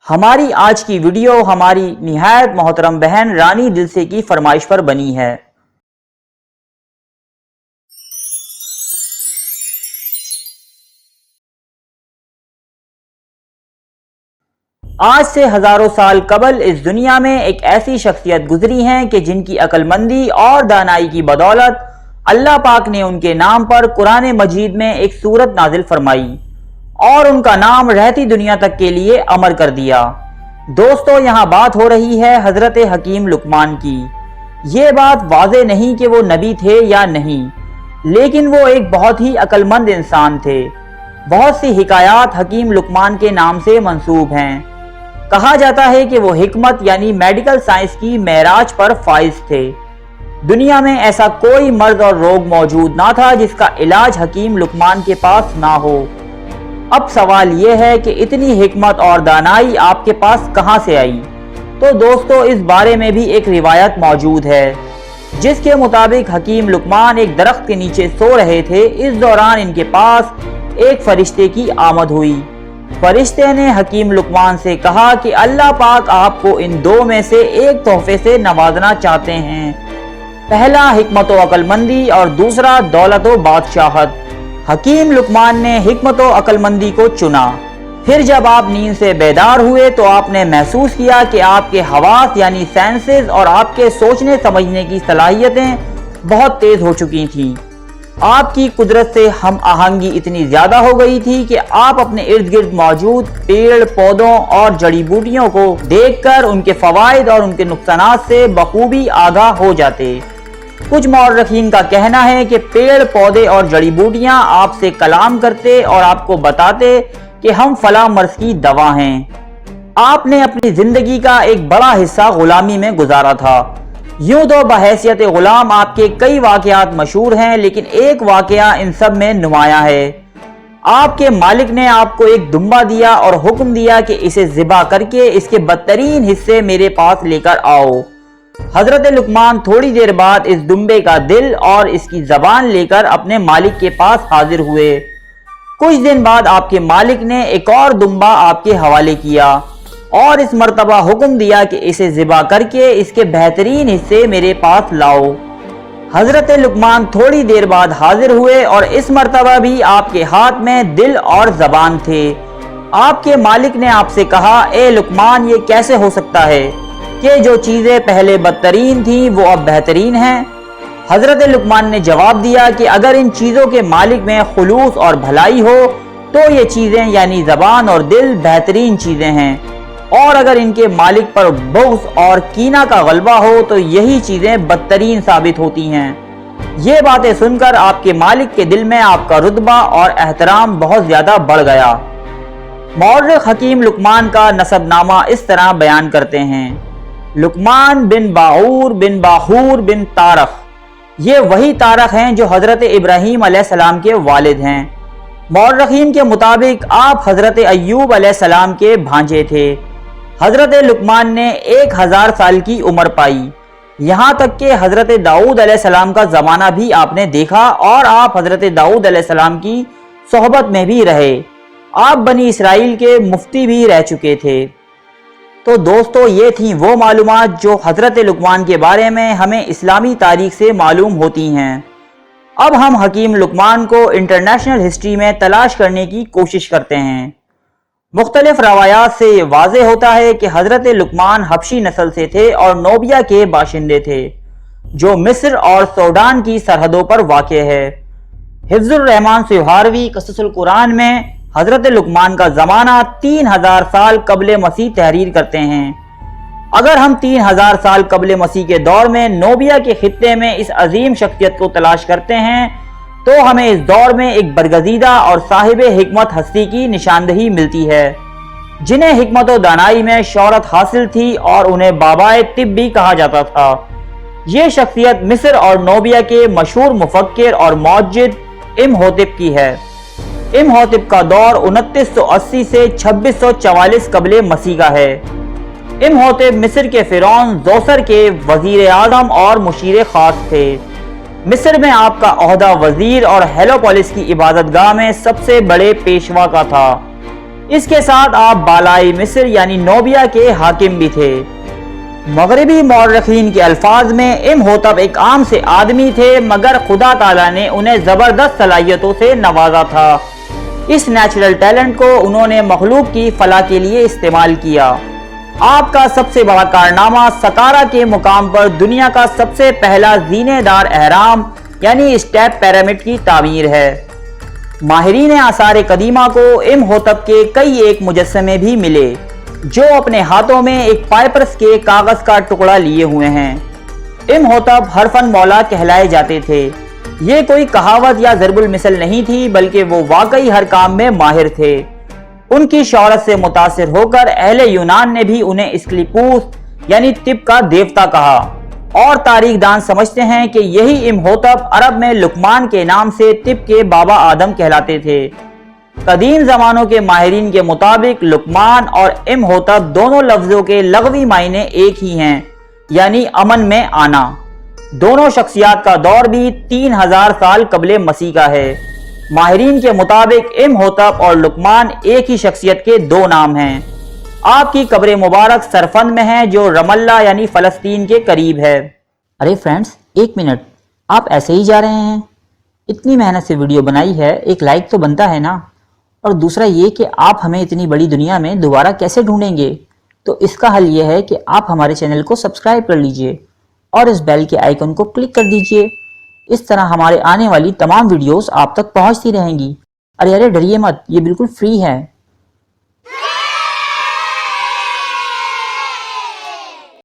ہماری آج کی ویڈیو ہماری نہایت محترم بہن رانی دلسے کی فرمائش پر بنی ہے۔ آج سے ہزاروں سال قبل اس دنیا میں ایک ایسی شخصیت گزری ہیں کہ جن کی عقل مندی اور دانائی کی بدولت اللہ پاک نے ان کے نام پر قرآن مجید میں ایک سورت نازل فرمائی اور ان کا نام رہتی دنیا تک کے لیے امر کر دیا۔ دوستو، یہاں بات ہو رہی ہے حضرت حکیم لقمان کی۔ یہ بات واضح نہیں کہ وہ نبی تھے یا نہیں، لیکن وہ ایک بہت ہی عقل مند انسان تھے۔ بہت سی حکایات حکیم لقمان کے نام سے منسوب ہیں۔ کہا جاتا ہے کہ وہ حکمت یعنی میڈیکل سائنس کی معراج پر فائز تھے۔ دنیا میں ایسا کوئی مرض اور روگ موجود نہ تھا جس کا علاج حکیم لقمان کے پاس نہ ہو۔ اب سوال یہ ہے کہ اتنی حکمت اور دانائی آپ کے پاس کہاں سے آئی؟ تو دوستو، اس بارے میں بھی ایک روایت موجود ہے جس کے مطابق حکیم لقمان ایک درخت کے نیچے سو رہے تھے۔ اس دوران ان کے پاس ایک فرشتے کی آمد ہوئی۔ فرشتے نے حکیم لقمان سے کہا کہ اللہ پاک آپ کو ان دو میں سے ایک تحفے سے نوازنا چاہتے ہیں، پہلا حکمت و عقل مندی اور دوسرا دولت و بادشاہت۔ حکیم لقمان نے حکمت و عقل مندی کو چنا۔ پھر جب آپ نیند سے بیدار ہوئے تو آپ نے محسوس کیا کہ آپ کے حواس یعنی سینسز اور آپ کے سوچنے سمجھنے کی صلاحیتیں بہت تیز ہو چکی تھیں۔ آپ کی قدرت سے ہم آہنگی اتنی زیادہ ہو گئی تھی کہ آپ اپنے ارد گرد موجود پیڑ پودوں اور جڑی بوٹیوں کو دیکھ کر ان کے فوائد اور ان کے نقصانات سے بخوبی آگاہ ہو جاتے۔ کچھ مورخین کا کہنا ہے کہ پیڑ پودے اور جڑی بوٹیاں آپ سے کلام کرتے اور آپ کو بتاتے کہ ہم فلاں مرض کی دوا ہیں۔ آپ نے اپنی زندگی کا ایک بڑا حصہ غلامی میں گزارا تھا۔ یوں تو بحیثیت غلام آپ کے کئی واقعات مشہور ہیں، لیکن ایک واقعہ ان سب میں نمایاں ہے۔ آپ کے مالک نے آپ کو ایک دمبا دیا اور حکم دیا کہ اسے ذبح کر کے اس کے بدترین حصے میرے پاس لے کر آؤ۔ حضرت لقمان تھوڑی دیر بعد اس دمبے کا دل اور اس کی زبان لے کر اپنے مالک کے پاس حاضر ہوئے۔ کچھ دن بعد آپ کے مالک نے ایک اور دمبا آپ کے حوالے کیا اور اس مرتبہ حکم دیا کہ اسے ذبح کر کے اس کے بہترین حصے میرے پاس لاؤ۔ حضرت لقمان تھوڑی دیر بعد حاضر ہوئے اور اس مرتبہ بھی آپ کے ہاتھ میں دل اور زبان تھے۔ آپ کے مالک نے آپ سے کہا، اے لقمان، یہ کیسے ہو سکتا ہے کہ جو چیزیں پہلے بدترین تھیں وہ اب بہترین ہیں؟ حضرت لقمان نے جواب دیا کہ اگر ان چیزوں کے مالک میں خلوص اور بھلائی ہو تو یہ چیزیں یعنی زبان اور دل بہترین چیزیں ہیں، اور اگر ان کے مالک پر بغض اور کینہ کا غلبہ ہو تو یہی چیزیں بدترین ثابت ہوتی ہیں۔ یہ باتیں سن کر آپ کے مالک کے دل میں آپ کا رتبہ اور احترام بہت زیادہ بڑھ گیا۔ مورخ حکیم لقمان کا نسب نامہ اس طرح بیان کرتے ہیں: لقمان بن باعور بن باحور بن تارخ۔ یہ وہی تارخ ہیں جو حضرت ابراہیم علیہ السلام کے والد ہیں۔ مورخین کے مطابق آپ حضرت ایوب علیہ السلام کے بھانجے تھے۔ حضرت لقمان نے 1000 سال کی عمر پائی، یہاں تک کہ حضرت داؤد علیہ السلام کا زمانہ بھی آپ نے دیکھا اور آپ حضرت داؤد علیہ السلام کی صحبت میں بھی رہے۔ آپ بنی اسرائیل کے مفتی بھی رہ چکے تھے۔ تو دوستو، یہ تھیں وہ معلومات جو حضرت لقمان کے بارے میں ہمیں اسلامی تاریخ سے معلوم ہوتی ہیں۔ اب ہم حکیم لقمان کو انٹرنیشنل ہسٹری میں تلاش کرنے کی کوشش کرتے ہیں۔ مختلف روایات سے یہ واضح ہوتا ہے کہ حضرت لقمان حبشی نسل سے تھے اور نوبیا کے باشندے تھے، جو مصر اور سوڈان کی سرحدوں پر واقع ہے۔ حفظ الرحمن سیوہاروی قصص القرآن میں حضرت لقمان کا زمانہ 3000 سال قبل مسیح تحریر کرتے ہیں۔ اگر ہم 3000 سال قبل مسیح کے دور میں نوبیا کے خطے میں اس عظیم شخصیت کو تلاش کرتے ہیں تو ہمیں اس دور میں ایک برگزیدہ اور صاحب حکمت ہستی کی نشاندہی ملتی ہے، جنہیں حکمت و دانائی میں شہرت حاصل تھی اور انہیں بابائے طب بھی کہا جاتا تھا۔ یہ شخصیت مصر اور نوبیا کے مشہور مفکر اور موجد امہوتپ کی ہے۔ امہوتپ کا دور 2980 سے 2644 قبل مسیح کا ہے۔ امہوتپ مصر کے فرعون زوسر کے وزیر اعظم اور مشیر خاص تھے۔ مصر میں آپ کا عہدہ وزیر اور ہیلوپولس کی عبادت گاہ میں سب سے بڑے پیشوا کا تھا۔ اس کے ساتھ آپ بالائی مصر یعنی نوبیا کے حاکم بھی تھے۔ مغربی مورخین کے الفاظ میں امہوتپ ایک عام سے آدمی تھے، مگر خدا تعالیٰ نے انہیں زبردست صلاحیتوں سے نوازا تھا۔ اس نیچرل ٹیلنٹ کو انہوں نے مخلوق کی فلاح کے لیے استعمال کیا۔ آپ کا سب سے بڑا کارنامہ سقارہ کے مقام پر دنیا کا سب سے پہلا زینے دار اہرام یعنی اسٹیپ پیرامڈ کی تعمیر ہے۔ ماہرین آثار قدیمہ کو امہوتپ کے کئی ایک مجسمے بھی ملے جو اپنے ہاتھوں میں ایک پائپرس کے کاغذ کا ٹکڑا لیے ہوئے ہیں۔ امہوتپ حرفن مولا کہلائے جاتے تھے۔ یہ کوئی کہاوت یا ضرب المثل نہیں تھی، بلکہ وہ واقعی ہر کام میں ماہر تھے۔ ان کی شہرت سے متاثر ہو کر اہل یونان نے بھی انہیں اسکلیپوس یعنی طب کا دیوتا کہا، اور تاریخ دان سمجھتے ہیں کہ یہی امہوتپ عرب میں لقمان کے نام سے طب کے بابا آدم کہلاتے تھے۔ قدیم زمانوں کے ماہرین کے مطابق لقمان اور امہوتپ دونوں لفظوں کے لغوی معنی ایک ہی ہیں، یعنی امن میں آنا۔ دونوں شخصیات کا دور بھی 3000 سال قبل مسیح کا ہے۔ ماہرین کے مطابق امہوتپ اور لقمان ایک ہی شخصیت کے دو نام ہیں۔ آپ کی قبر مبارک سرفند میں ہے جو رم اللہ یعنی فلسطین کے قریب ہے۔ ارے فرینڈز، ایک منٹ، آپ ایسے ہی جا رہے ہیں؟ اتنی محنت سے ویڈیو بنائی ہے، ایک لائک تو بنتا ہے نا؟ اور دوسرا یہ کہ آپ ہمیں اتنی بڑی دنیا میں دوبارہ کیسے ڈھونڈیں گے؟ تو اس کا حل یہ ہے کہ آپ ہمارے چینل کو سبسکرائب کر لیجئے اور اس بیل کے آئیکن کو کلک کر دیجئے۔ اس طرح ہمارے آنے والی تمام ویڈیوز آپ تک پہنچتی رہیں گی۔ ارے ڈریے مت، یہ بالکل فری ہے۔